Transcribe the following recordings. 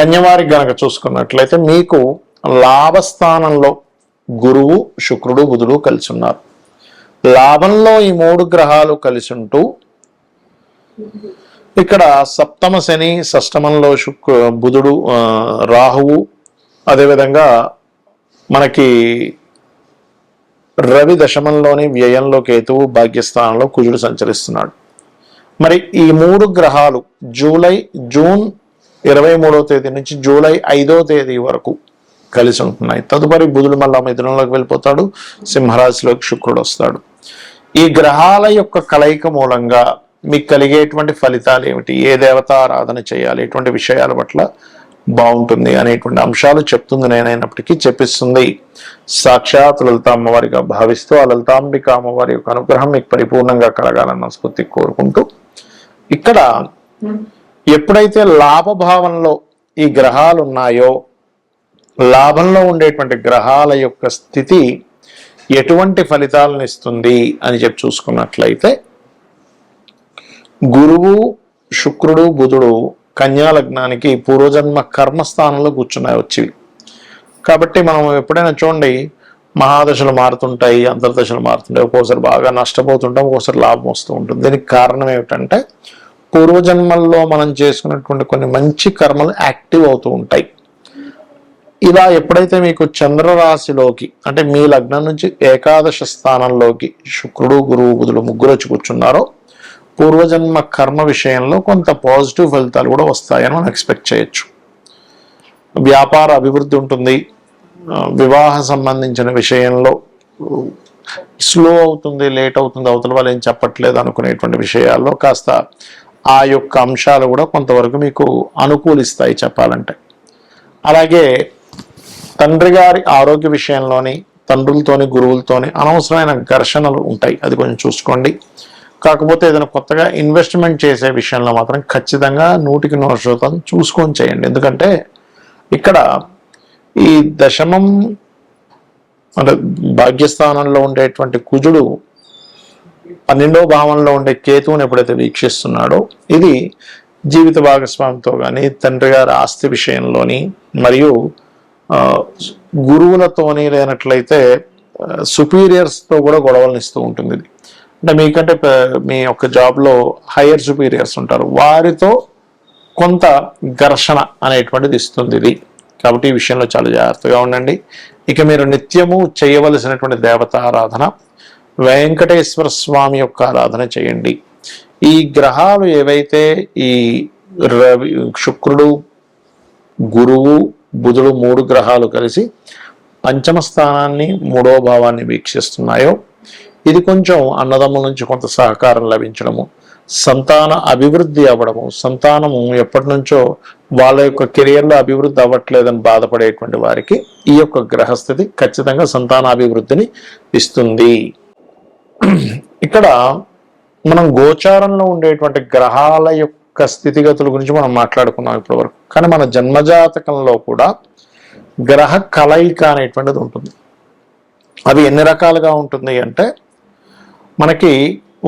కన్యవారికి గనక చూసుకున్నట్లయితే మీకు లాభస్థానంలో గురువు, శుక్రుడు, బుధుడు కలిసి ఉన్నారు. లాభంలో ఈ 3 గ్రహాలు కలిసి ఉంటూ ఇక్కడ సప్తమ శని, షష్టమంలో బుధుడు, రాహువు, అదేవిధంగా మనకి రవి దశమంలోని వ్యయంలో కేతువు, భాగ్యస్థానంలో కుజుడు సంచరిస్తున్నాడు. మరి ఈ 3 గ్రహాలు జూన్ 23వ తేదీ నుంచి జూలై 5వ తేదీ వరకు కలిసి ఉంటున్నాయి. తదుపరి బుధుడు మళ్ళా మిథునంలోకి వెళ్ళిపోతాడు, సింహరాశిలోకి శుక్రుడు వస్తాడు. ఈ గ్రహాల యొక్క కలయిక మూలంగా మీకు కలిగేటువంటి ఫలితాలు ఏమిటి, ఏ దేవతారాధన చేయాలి, ఎటువంటి విషయాల పట్ల బాగుంటుంది అనేటువంటి అంశాలు చెప్తుంది. నేనైనప్పటికీ చెప్పిస్తుంది సాక్షాత్ లలిత అమ్మవారిగా భావిస్తూ ఆ లలితాంబిక అమ్మవారి యొక్క అనుగ్రహం మీకు పరిపూర్ణంగా కలగాలన్న స్ఫూర్తి కోరుకుంటూ, ఇక్కడ ఎప్పుడైతే లాభభావంలో ఈ గ్రహాలు ఉన్నాయో, లాభంలో ఉండేటువంటి గ్రహాల యొక్క స్థితి ఎటువంటి ఫలితాలను ఇస్తుంది అని చెప్పి చూసుకున్నట్లయితే, గురువు, శుక్రుడు, బుధుడు కన్యా లగ్నానికి పూర్వజన్మ కర్మస్థానంలో కూర్చున్నాయి వచ్చేవి. కాబట్టి మనం ఎప్పుడైనా చూడండి, మహాదశలు మారుతుంటాయి, అంతర్దశలు మారుతుంటాయి. ఒక్కోసారి బాగా నష్టపోతుంటాం, ఒక్కోసారి లాభం వస్తూ ఉంటుంది. దీనికి కారణం ఏమిటంటే పూర్వజన్మల్లో మనం చేసుకున్నటువంటి కొన్ని మంచి కర్మలు యాక్టివ్ అవుతూ ఉంటాయి. ఇలా ఎప్పుడైతే మీకు చంద్రరాశిలోకి అంటే మీ లగ్నం నుంచి ఏకాదశ స్థానంలోకి శుక్రుడు, గురువు, బుధుడు ముగ్గురు వచ్చి కూర్చున్నారో పూర్వజన్మ కర్మ విషయంలో కొంత పాజిటివ్ ఫలితాలు కూడా వస్తాయని మనం ఎక్స్పెక్ట్ చేయొచ్చు. వ్యాపార అభివృద్ధి ఉంటుంది. వివాహ సంబంధించిన విషయంలో స్లో అవుతుంది, లేట్ అవుతుంది, అవతల వాళ్ళు ఏం చెప్పట్లేదు అనుకునేటువంటి విషయాల్లో కాస్త ఆ యొక్క అంశాలు కూడా కొంతవరకు మీకు అనుకూలిస్తాయి చెప్పాలంటే. అలాగే తండ్రి గారి ఆరోగ్య విషయంలోని తండ్రులతోని, గురువులతోని అనవసరమైన ఘర్షణలు ఉంటాయి, అది కొంచెం చూసుకోండి. కాకపోతే ఏదైనా కొత్తగా ఇన్వెస్ట్మెంట్ చేసే విషయంలో మాత్రం ఖచ్చితంగా 100% చూసుకొని చేయండి. ఎందుకంటే ఇక్కడ ఈ దశమం అంటే భాగ్యస్థానంలో ఉండేటువంటి కుజుడు 12వ భావంలో ఉండే కేతువుని ఎప్పుడైతే వీక్షిస్తున్నాడో, ఇది జీవిత భాగస్వామితో కానీ, తండ్రి గారి ఆస్తి విషయంలోని, మరియు గురువులతోని లేనట్లయితే సుపీరియర్స్తో కూడా గొడవలను ఇస్తూ ఉంటుంది. ఇది అంటే మీకంటే మీ యొక్క జాబ్లో హయ్యర్ సుపీరియర్స్ ఉంటారు, వారితో కొంత ఘర్షణ అనేటువంటిది ఇస్తుంది ఇది. కాబట్టి ఈ విషయంలో చాలా జాగ్రత్తగా ఉండండి. ఇక మీరు నిత్యము చేయవలసినటువంటి దేవతారాధన వెంకటేశ్వర స్వామి యొక్క ఆరాధన చేయండి. ఈ గ్రహాలు ఏవైతే ఈ రవి, శుక్రుడు, గురువు, బుధుడు 3 గ్రహాలు కలిసి పంచమ స్థానాన్ని, 3వ భావాన్ని వీక్షిస్తున్నాయో, ఇది కొంచెం అన్నదమ్ముల నుంచి కొంత సహకారం లభించడము, సంతాన అభివృద్ధి అవ్వడము, సంతానము ఎప్పటి నుంచో వాళ్ళ యొక్క కెరియర్లో అభివృద్ధి అవ్వట్లేదని బాధపడేటువంటి వారికి ఈ యొక్క గ్రహస్థితి ఖచ్చితంగా సంతానాభివృద్ధిని ఇస్తుంది. ఇక్కడ మనం గోచారంలో ఉండేటువంటి గ్రహాల యొక్క స్థితిగతుల గురించి మనం మాట్లాడుకున్నాం ఇప్పటి వరకు. కానీ మన జన్మజాతకంలో కూడా గ్రహ కలయిక అనేటువంటిది ఉంటుంది. అవి ఎన్ని రకాలుగా ఉంటుంది అంటే, మనకి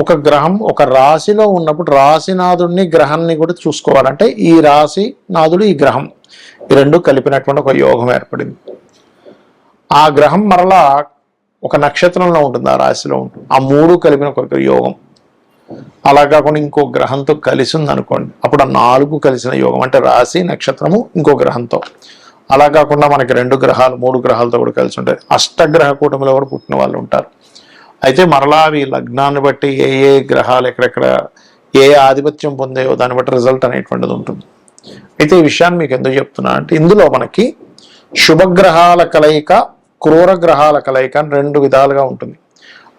ఒక గ్రహం ఒక రాశిలో ఉన్నప్పుడు రాశినాథుడిని, గ్రహాన్ని కూడా చూసుకోవాలంటే ఈ రాశి నాథుడు, ఈ గ్రహం, ఈ రెండు కలిపినటువంటి ఒక యోగం ఏర్పడింది. ఆ గ్రహం మరలా ఒక నక్షత్రంలో ఉంటుంది, ఆ రాశిలో ఉంటుంది. ఆ 3 కలిపిన ఒక యోగం. అలా కాకుండా ఇంకో గ్రహంతో కలిసి ఉంది అనుకోండి, అప్పుడు ఆ 4 కలిసిన యోగం. అంటే రాశి, నక్షత్రము, ఇంకో గ్రహంతో. అలా కాకుండా మనకి 2 గ్రహాలు 3 గ్రహాలతో కూడా కలిసి ఉంటాయి. అష్టగ్రహ కూటమిలో కూడా పుట్టిన వాళ్ళు ఉంటారు. అయితే మరలా అవి లగ్నాన్ని బట్టి ఏ ఏ గ్రహాలు ఎక్కడెక్కడ ఏ ఆధిపత్యం పొందాయో దాన్ని బట్టి రిజల్ట్ అనేటువంటిది ఉంటుంది. అయితే ఈ విషయాన్ని మీకు ఎందుకు చెప్తున్నా అంటే, ఇందులో మనకి శుభగ్రహాల కలయిక, క్రూర గ్రహాల కలయిక అని 2 విధాలుగా ఉంటుంది.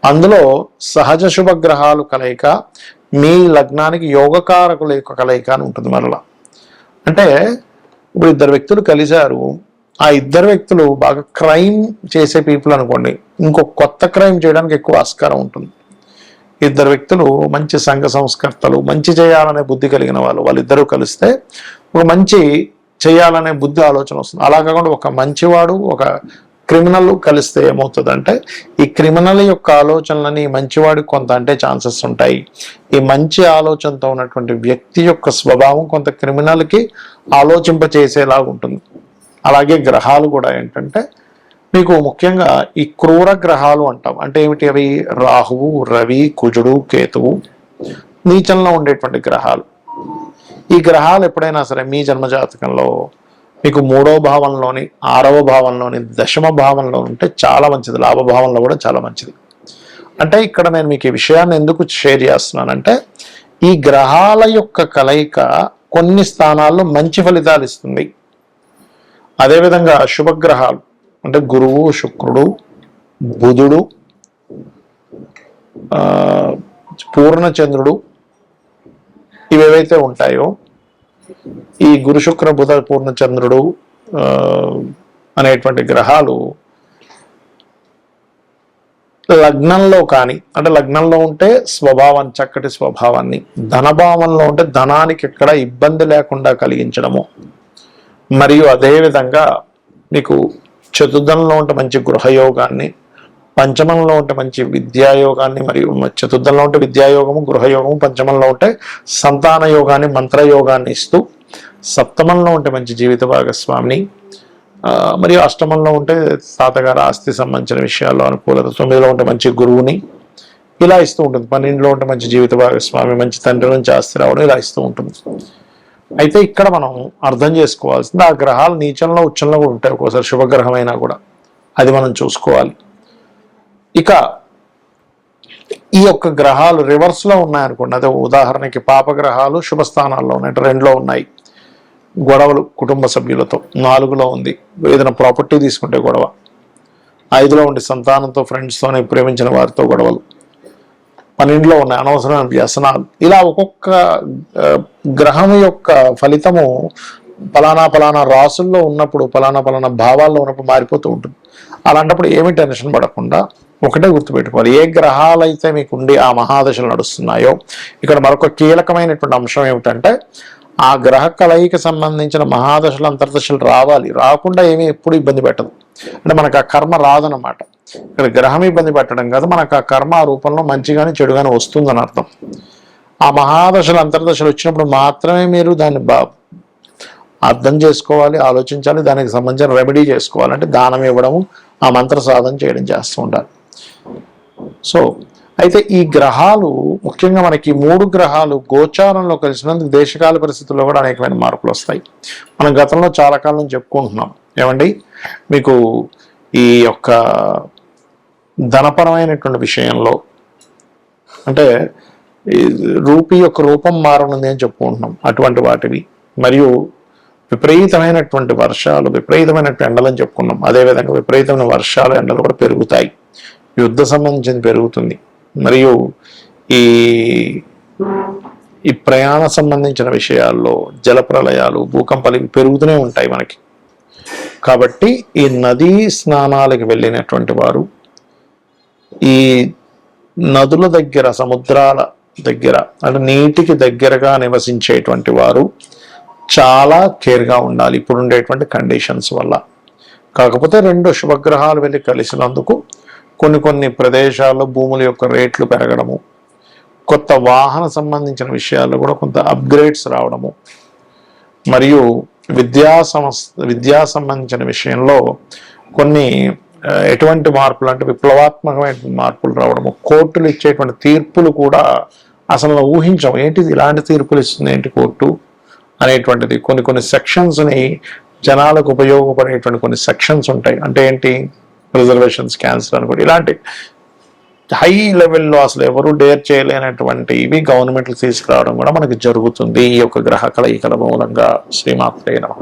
అందులో సహజ శుభగ్రహాలు కలయిక, మీ లగ్నానికి యోగకారకుల యొక్క కలయిక అని ఉంటుంది. మరలా అంటే ఇప్పుడు 2 వ్యక్తులు కలిశారు, ఆ 2 వ్యక్తులు బాగా క్రైమ్ చేసే పీపుల్ అనుకోండి, ఇంకో కొత్త క్రైమ్ చేయడానికి ఎక్కువ ఆస్కారం ఉంటుంది. 2 వ్యక్తులు మంచి సంఘ సంస్కర్తలు, మంచి చేయాలనే బుద్ధి కలిగిన వాళ్ళిద్దరూ కలిస్తే ఒక మంచి చేయాలనే బుద్ధి ఆలోచన వస్తుంది. అలా కాకుండా ఒక మంచివాడు, ఒక క్రిమినల్ కలిస్తే ఏమవుతుందంటే ఈ క్రిమినల్ యొక్క ఆలోచనలని మంచివాడికి కొంత అంటే ఛాన్సెస్ ఉంటాయి. ఈ మంచి ఆలోచనతో ఉన్నటువంటి వ్యక్తి యొక్క స్వభావం కొంత క్రిమినల్కి ఆలోచింపచేసేలాగా ఉంటుంది. అలాగే గ్రహాలు కూడా ఏంటంటే మీకు ముఖ్యంగా ఈ క్రూర గ్రహాలు అంటాం. అంటే ఏమిటి అవి? రాహువు, రవి, కుజుడు, కేతువు నీచంలో ఉండేటువంటి గ్రహాలు. ఈ గ్రహాలు ఎప్పుడైనా సరే మీ జన్మజాతకంలో మీకు 3వ భావంలోని, 6వ భావంలోని, దశమ భావంలో ఉంటే చాలా మంచిది. లాభభావంలో కూడా చాలా మంచిది. అంటే ఇక్కడ నేను మీకు ఈ విషయాన్ని ఎందుకు షేర్ చేస్తున్నానంటే ఈ గ్రహాల యొక్క కలయిక కొన్ని స్థానాల్లో మంచి ఫలితాలు ఇస్తుంది. అదేవిధంగా శుభగ్రహాలు అంటే గురువు, శుక్రుడు, బుధుడు, పూర్ణచంద్రుడు ఇవేవైతే ఉంటాయో ఈ గురు, శుక్ర, బుధ, పూర్ణచంద్రుడు అనేటువంటి గ్రహాలు లగ్నంలో కానీ, అంటే లగ్నంలో ఉంటే స్వభావం, చక్కటి స్వభావాన్ని, ధనభావంలో ఉంటే ధనానికి ఎక్కడ ఇబ్బంది లేకుండా కలిగించడము, మరియు అదేవిధంగా మీకు చతుర్థంలో ఉంటే మంచి గృహయోగాన్ని, పంచమంలో ఉంటే మంచి విద్యాయోగాన్ని, మరియు చతుర్థంలో ఉంటే విద్యాయోగము, గృహయోగము, పంచమంలో ఉంటే సంతాన యోగాన్ని, మంత్రయోగాన్ని ఇస్తూ, సప్తమంలో ఉంటే మంచి జీవిత భాగస్వామిని, మరియు అష్టమంలో ఉంటే తాతగారు ఆస్తి సంబంధించిన విషయాల్లో అనుకూలత, 9లో ఉంటే మంచి గురువుని ఇలా ఇస్తూ ఉంటుంది. 12లో ఉంటే మంచి జీవిత భాగస్వామి, మంచి తండ్రి నుంచి ఆస్తి రావడం ఇలా ఇస్తూ ఉంటుంది. అయితే ఇక్కడ మనం అర్థం చేసుకోవాల్సింది ఆ గ్రహాలు నీచంలో, ఉచ్చంలో కూడా ఉంటాయి. ఒక్కోసారి శుభగ్రహమైనా కూడా అది మనం చూసుకోవాలి. ఇక ఈ యొక్క గ్రహాలు రివర్స్లో ఉన్నాయనుకోండి, అదే ఉదాహరణకి పాపగ్రహాలు శుభస్థానాల్లో ఉన్నాయి, 2లో ఉన్నాయి, గొడవలు కుటుంబ సభ్యులతో, 4లో ఉంది ఏదైనా ప్రాపర్టీ తీసుకుంటే గొడవ, 5లో ఉండి సంతానంతో, ఫ్రెండ్స్తోనే, ప్రేమించిన వారితో గొడవలు, 12లో ఉన్నాయి అనవసరమైన వ్యసనాలు. ఇలా ఒక్కొక్క గ్రహం యొక్క ఫలితము పలానా రాసుల్లో ఉన్నప్పుడు, పలానా భావాల్లో ఉన్నప్పుడు మారిపోతూ ఉంటుంది. అలాంటప్పుడు ఏమి టెన్షన్ పడకుండా ఒకటే గుర్తుపెట్టుకోవాలి, ఏ గ్రహాలు అయితే మీకు ఉండి ఆ మహాదశలు నడుస్తున్నాయో, ఇక్కడ మరొక కీలకమైనటువంటి అంశం ఏమిటంటే ఆ గ్రహ కలయికి సంబంధించిన మహాదశలు, అంతర్దశలు రావాలి. రాకుండా ఏమీ ఎప్పుడు ఇబ్బంది పెట్టదు. అంటే మనకు ఆ కర్మ రాదనమాట. ఇక్కడ గ్రహం ఇబ్బంది పెట్టడం కాదు, మనకు ఆ కర్మ ఆ రూపంలో మంచి కానీ చెడు కానీ వస్తుందని అర్థం. ఆ మహాదశలు, అంతర్దశలు వచ్చినప్పుడు మాత్రమే మీరు దాన్ని అర్థం చేసుకోవాలి, ఆలోచించాలి, దానికి సంబంధించిన రెమెడీ చేసుకోవాలి. అంటే దానం ఇవ్వడము, ఆ మంత్ర సాధన చేయడం చేస్తూ ఉండాలి. సో అయితే ఈ గ్రహాలు ముఖ్యంగా మనకి 3 గ్రహాలు గోచారంలో కలిసినందుకు దేశకాల పరిస్థితుల్లో కూడా అనేకమైన మార్పులు వస్తాయి. మనం గతంలో చాలా కాలం చెప్పుకుంటున్నాం ఏమండి, మీకు ఈ యొక్క ధనపరమైనటువంటి విషయంలో అంటే రూపీ యొక్క రూపం మారనుంది అని చెప్పుకుంటున్నాం, అటువంటి వాటివి, మరియు విపరీతమైనటువంటి వర్షాలు, విపరీతమైనటువంటి ఎండలని చెప్పుకున్నాం. అదేవిధంగా విపరీతమైన వర్షాలు, ఎండలు కూడా పెరుగుతాయి, యుద్ధ సంబంధించింది పెరుగుతుంది, మరియు ఈ ప్రయాణ సంబంధించిన విషయాల్లో జలప్రలయాలు, భూకంపాలు పెరుగుతూనే ఉంటాయి మనకి. కాబట్టి ఈ నదీ స్నానాలకు వెళ్ళినటువంటి వారు, ఈ నదుల దగ్గర, సముద్రాల దగ్గర, అంటే నీటికి దగ్గరగా నివసించేటువంటి వారు చాలా కేర్గా ఉండాలి ఇప్పుడు ఉండేటువంటి కండిషన్స్ వల్ల. కాకపోతే 2 శుభగ్రహాలు వెళ్ళి కలిసినందుకు కొన్ని ప్రదేశాల్లో భూముల యొక్క రేట్లు పెరగడము, కొత్త వాహన సంబంధించిన విషయాల్లో కూడా కొంత అప్గ్రేడ్స్ రావడము, మరియు విద్యా సంబంధించిన విషయంలో కొన్ని ఎటువంటి మార్పులు అంటే విప్లవాత్మకమైన మార్పులు రావడము, కోర్టులు ఇచ్చేటువంటి తీర్పులు కూడా అసలు ఊహించం, ఏంటిది ఇలాంటి తీర్పులు ఇస్తుంది ఏంటి కోర్టు అనేటువంటిది. కొన్ని సెక్షన్స్ని జనాలకు ఉపయోగపడేటువంటి కొన్ని సెక్షన్స్ ఉంటాయి. అంటే ఏంటి, రిజర్వేషన్స్ క్యాన్సిల్ అనుకోండి, ఇలాంటి హై లెవెల్లో అసలు ఎవరు డేర్ చేయలేనటువంటి ఇవి గవర్నమెంట్లు తీసుకురావడం కూడా మనకి జరుగుతుంది ఈ యొక్క గ్రహ కలయికల మూలంగా. శ్రీమాత్రే నమః.